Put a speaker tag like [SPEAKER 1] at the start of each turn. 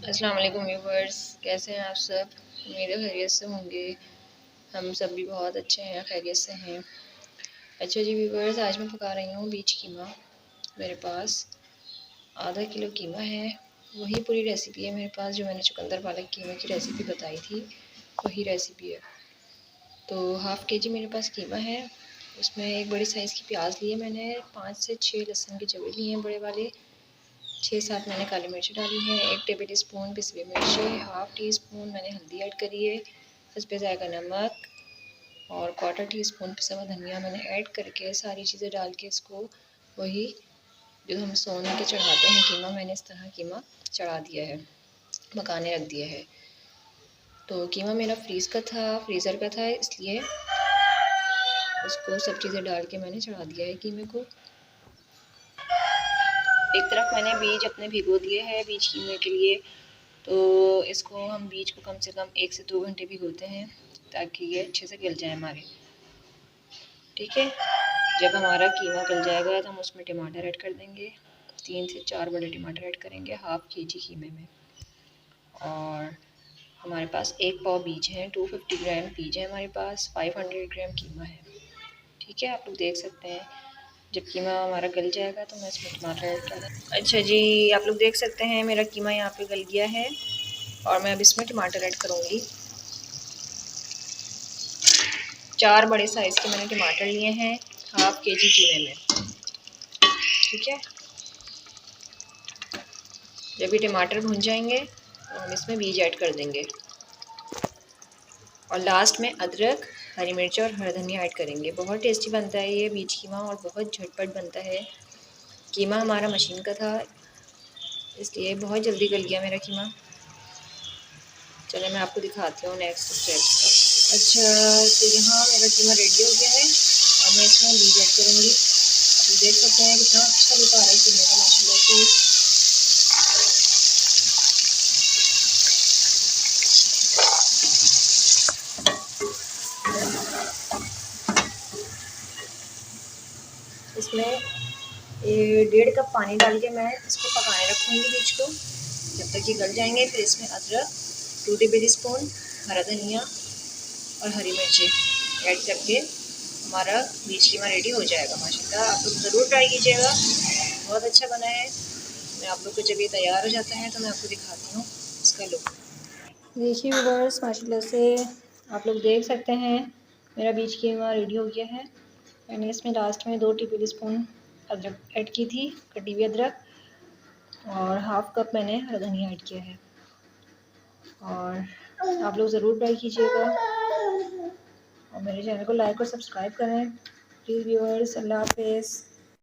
[SPEAKER 1] अस्सलाम वालेकुम व्यूवर्स, कैसे हैं आप सब। उम्मीद है खैरियत से होंगे। हम सब भी बहुत अच्छे हैं, खैरियत से हैं। अच्छा जी व्यूवर्स, आज मैं पका रही हूँ बीज कीमा। मेरे पास आधा किलो कीमा है। वही पूरी रेसिपी है मेरे पास जो मैंने चुकंदर पालक कीमा की रेसिपी बताई थी, वही रेसिपी है। तो हाफ़ के जी मेरे पास कीमा है। उसमें एक बड़ी साइज़ की प्याज ली है मैंने, 5 से 6 लहसुन के जवे लिए हैं बड़े वाले, 6-7 मैंने काली मिर्च डाली है, 1 टेबल स्पून पिसी हुई मिर्ची, हाफ़ टी स्पून मैंने हल्दी ऐड करी है, हस्बे ज़ायक़ा नमक और 1/4 टी स्पून पिसा हुआ धनिया मैंने ऐड करके सारी चीज़ें डाल के इसको वही जो हम सोन के चढ़ाते हैं कीमा, मैंने इस तरह कीमा चढ़ा दिया है, पकाने रख दिया है। तो कीमा मेरा फ्रीज़र का था, इसलिए उसको सब चीज़ें डाल के मैंने चढ़ा दिया है कीमे को। एक तरफ मैंने बीज अपने भिगो दिए हैं बीज कीमे के लिए। तो इसको हम बीज को कम से कम 1 से 2 घंटे भिगोते हैं ताकि ये अच्छे से गल जाए हमारे। ठीक है, जब हमारा कीमा गल जाएगा तो हम उसमें टमाटर ऐड कर देंगे। 3 से 4 बड़े टमाटर ऐड करेंगे हाफ़ के जी कीमे में। और हमारे पास 1 पाव बीज है, 250 ग्राम बीज है हमारे पास, 500 ग्राम कीमा है। ठीक है, आप लोग देख सकते हैं। जब कीमा हमारा गल जाएगा तो मैं इसमें टमाटर ऐड कर दूँगी। अच्छा जी, आप लोग देख सकते हैं मेरा कीमा यहाँ पे गल गया है और मैं अब इसमें टमाटर ऐड करूँगी। 4 बड़े साइज़ के मैंने टमाटर लिए हैं हाफ़ के जी कीमे में। ठीक है, जब ये टमाटर भुन जाएंगे तो हम इसमें बीज ऐड कर देंगे और लास्ट में अदरक, हरी मिर्च और हरा धनिया ऐड करेंगे। बहुत टेस्टी बनता है ये बीज कीमा और बहुत झटपट बनता है। कीमा हमारा मशीन का था, इसलिए बहुत जल्दी गल गया मेरा कीमा। चलिए मैं आपको दिखाती हूँ नेक्स्ट स्टेप्स। अच्छा, तो यहाँ मेरा कीमा रेडी हो गया है और मैं इसमें बीज ऐड करूँगी। तो देख सकते हैं कितना अच्छा लुक आ रहा है कीमे का माशाल्लाह से। इसमें 1.5 कप पानी डाल के मैं इसको पकाने रखूँगी बीज को जब तक ये गल जाएंगे। फिर इसमें अदरक, 2 टेबल स्पून हरा धनिया और हरी मिर्ची ऐड करके हमारा बीज कीमा रेडी हो जाएगा माशाल्लाह। आप लोग ज़रूर ट्राई कीजिएगा, बहुत अच्छा बना है। मैं आप लोग को जब ये तैयार हो जाता है तो मैं आपको दिखाती हूँ इसका लुक। देखिए व्यूअर्स, माशाल्लाह से आप लोग देख सकते हैं मेरा बीज कीमा रेडी हो गया है। मैंने इसमें लास्ट में 2 टेबल स्पून अदरक ऐड की थी, कटी हुई अदरक, और हाफ़ कप मैंने हरा धनिया ऐड किया है। और आप लोग ज़रूर ट्राई कीजिएगा और मेरे चैनल को लाइक और सब्सक्राइब करें प्लीज़ व्यूअर्स। अल्लाह हाफ़िज़।